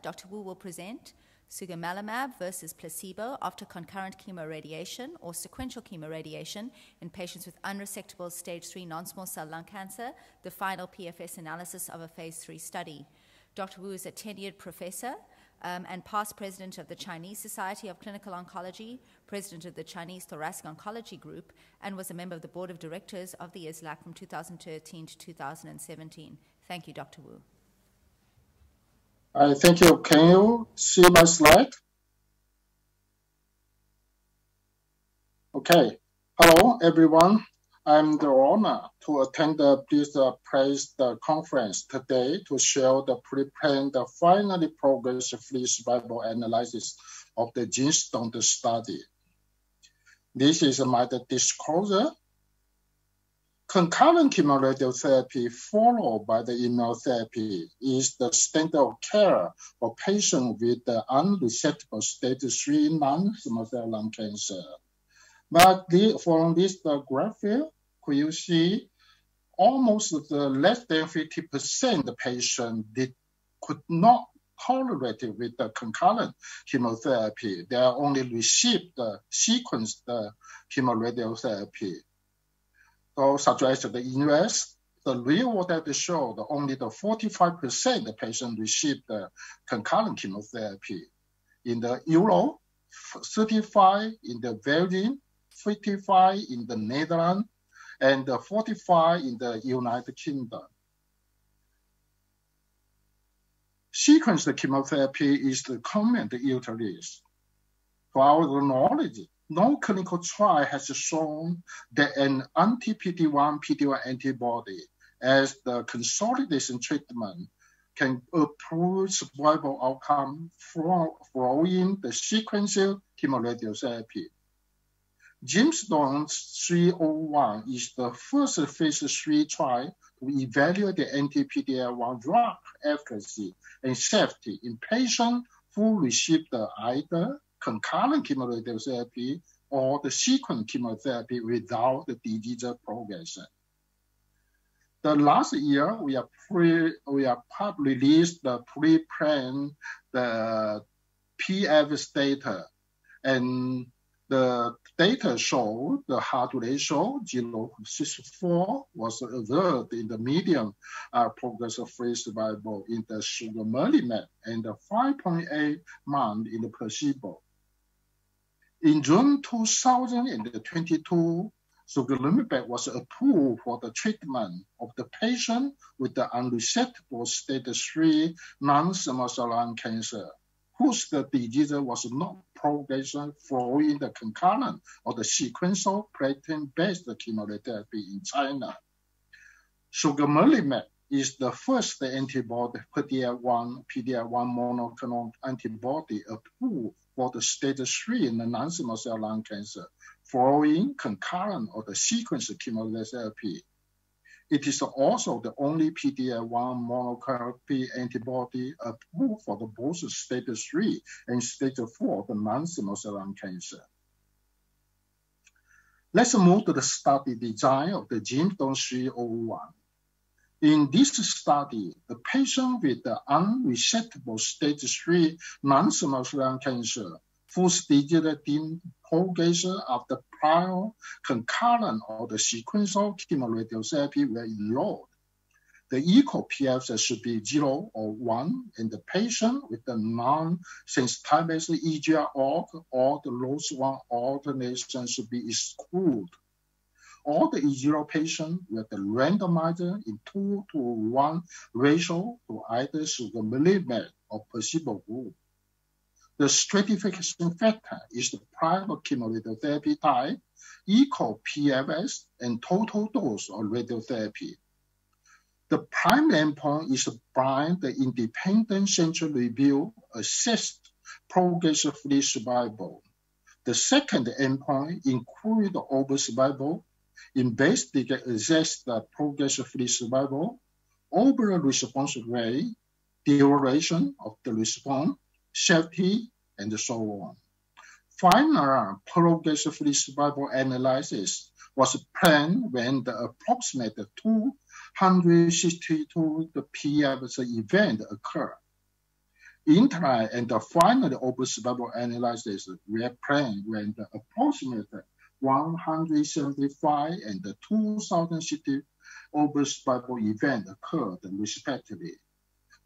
Dr. Wu will present Sugemalimab versus placebo after concurrent chemoradiation or sequential chemoradiation in patients with unresectable stage 3 non-small cell lung cancer, the final PFS analysis of a phase 3 study. Dr. Wu is a tenured professor and past president of the Chinese Society of Clinical Oncology, president of the Chinese Thoracic Oncology Group, and was a member of the board of directors of the ISLAC from 2013 to 2017. Thank you, Dr. Wu. Thank you. Can you see my slide? Okay. Hello, everyone. I'm the honor to attend the Praise the conference today to share the preparing the finally progress-free survival analysis of the Gemstone study. This is my disclosure. Concurrent chemoradiotherapy followed by the immunotherapy is the standard of care for patients with the unresectable stage 3 non-small cell lung cancer. But from this graphic, could you see almost less than 50% of patients could not tolerate it with the concurrent chemotherapy. They only received the sequenced chemoradiotherapy. So, such as the US, the real world data showed only the 45% of patients received the concurrent chemotherapy. In the Europe, 35 in the Belgium, 55 in the Netherlands, and 45 in the United Kingdom. Sequenced chemotherapy is the common utilized. For our knowledge, no clinical trial has shown that an anti-PD-1, PD-1 antibody as the consolidation treatment can improve survival outcome following the sequential chemoradiotherapy. Gemstone 301 is the first phase 3 trial to evaluate the anti-PD-1 drug efficacy and safety in patients who received either concurrent chemoradiotherapy or the sequence chemotherapy without the disease progression. The last year, we have released the pre-planned the PFS data, and the data show the hazard ratio 0.64 was observed in the median progression-free survival in the Sugemalimab and the 5.8 month in the placebo. In June 2022, Sugemalimab was approved for the treatment of the patient with the unresectable stage 3 non-small cell lung cancer, whose the disease was not progression following the concurrent or the sequential platinum-based chemotherapy in China. Sugemalimab is the first antibody PD-1 monoclonal antibody approved for the stage 3 in the non-small cell lung cancer following concurrent or the sequential chemotherapy. It is also the only PD-1 monoclonal antibody approved for the both stage 3 and stage 4 of the non-small cell lung cancer. Let's move to the study design of the Gemstone 301. In this study, the patient with the unresectable stage 3 non-small cell lung cancer whose disease deemed progression after prior concurrent or the sequential chemoradiotherapy were enrolled. The equal PFS should be 0 or 1, and the patient with the non-sensitivity EGR or the lowest one alternation should be excluded. All the E0 patients were randomized in 2:1 ratio to either Sugemalimab or placebo group. The stratification factor is the prior chemoradiotherapy type, equal PFS, and total dose of radiotherapy. The primary endpoint is blind, the independent central review assessed progression-free survival. The second endpoint includes the overall survival, investigate assess the progression-free survival, overall response rate, duration of the response, safety, and so on. Final progression-free survival analysis was planned when the approximate 262 PFS event occurred. interim and the final overall survival analysis were planned when the approximate 175 and the 2,060 overall survival event occurred respectively.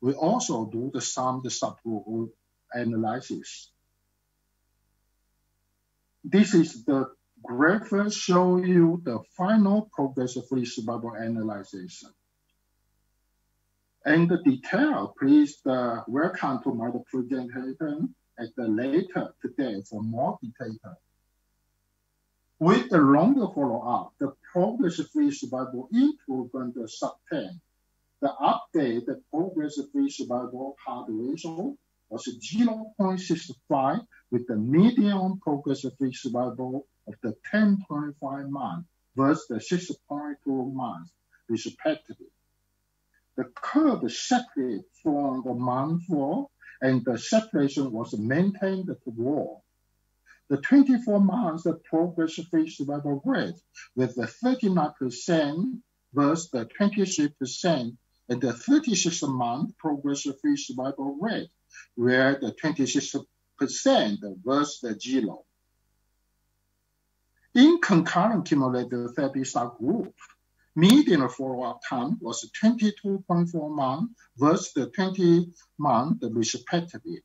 We also do the summed subgroup analysis. This is the graph show you the final progression-free survival analysis. And the detail, please welcome to my presentation at the later today for more detail. With the longer follow-up, the progression-free survival improvement sustained. The updated progression-free survival hazard ratio was 0.65 with the median progression-free survival of the 10.5 months versus the 6.2 months, respectively. The curve separated from the month 4, and the separation was maintained toward. The 24 months progression-free survival rate with the 39% versus the 23%, and the 36-month progression-free survival rate where the 26% versus the 0. In concurrent chemotherapy subgroup, median follow-up time was 22.4 months versus the 20 months respectively.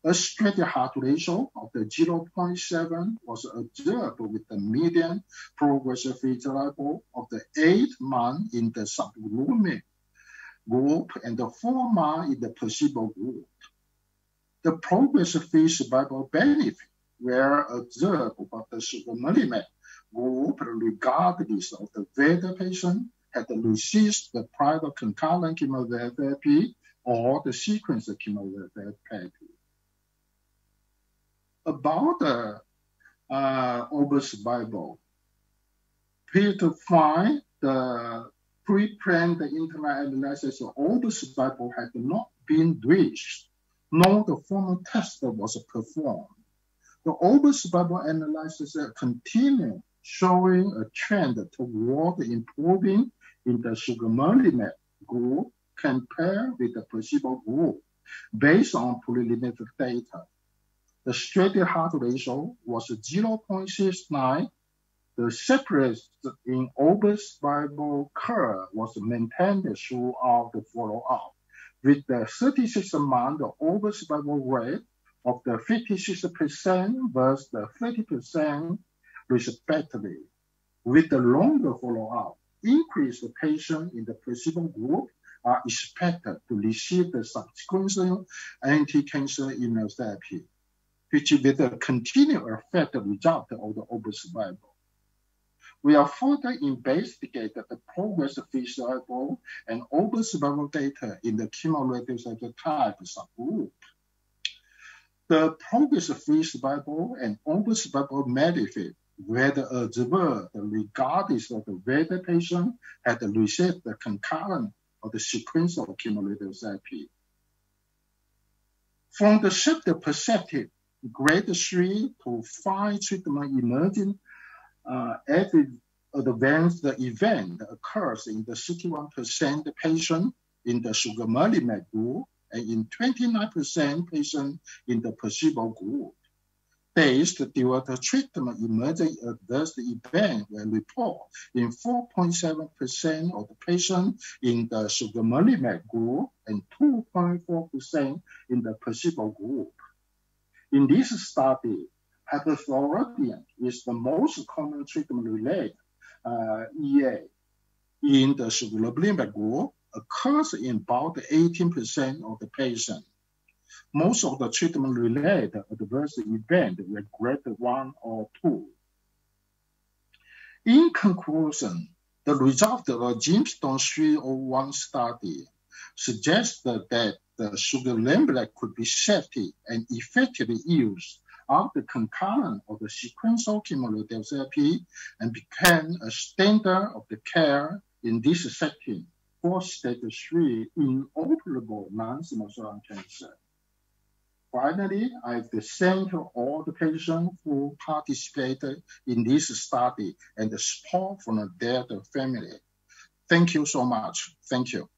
A straight hazard ratio of the 0.7 was observed with the median progression-free survival of the 8 months in the subgroup group and the 4 months in the placebo group. The progression-free survival benefit were observed of the Sugemalimab group regardless of the whether patient had received the prior concurrent chemotherapy or the sequence of chemotherapy. About the overall survival, here to find the pre-planned interim analysis of overall survival had not been reached, nor the formal test was performed. The overall survival analysis continued, showing a trend toward improving in the Sugemalimab group compared with the placebo group based on preliminary data. The straight hazard ratio was 0.69. The separation in overall survival curve was maintained throughout the follow-up, with the 36-month overall survival rate of the 56% versus the 30% respectively. With the longer follow-up, increased patients in the placebo group are expected to receive the subsequent anti-cancer immunotherapy, which will continue to affect the result of the overall survival. We have further investigated the progression-free survival and overall survival data in the chemoradiotherapy type subgroup. The progression-free survival and overall survival benefit were observed regardless of whether the patient had received the concurrent or the sequential chemoradiotherapy. From the safety perspective, grade 3 to 5 treatment emerging advanced event occurs in the 61% patient in the Sugemalimab group and in 29% patients in the placebo group. Based due to treatment emerging adverse event were reported in 4.7% of the patients in the Sugemalimab group and 2.4% in the placebo group. In this study, hyperthyroidism is the most common treatment-related EA in the Sugemalimab group, occurs in about 18% of the patients. Most of the treatment-related adverse events were grade 1 or 2. In conclusion, the result of the Gemstone 301 study suggested that the Sugemalimab could be safely and effectively used after concurrent of the sequential chemotherapy and became a standard of the care in this setting for stage 3 inoperable non-small cell lung cancer. Finally, I have to thank all the patients who participated in this study and the support from their family. Thank you so much. Thank you.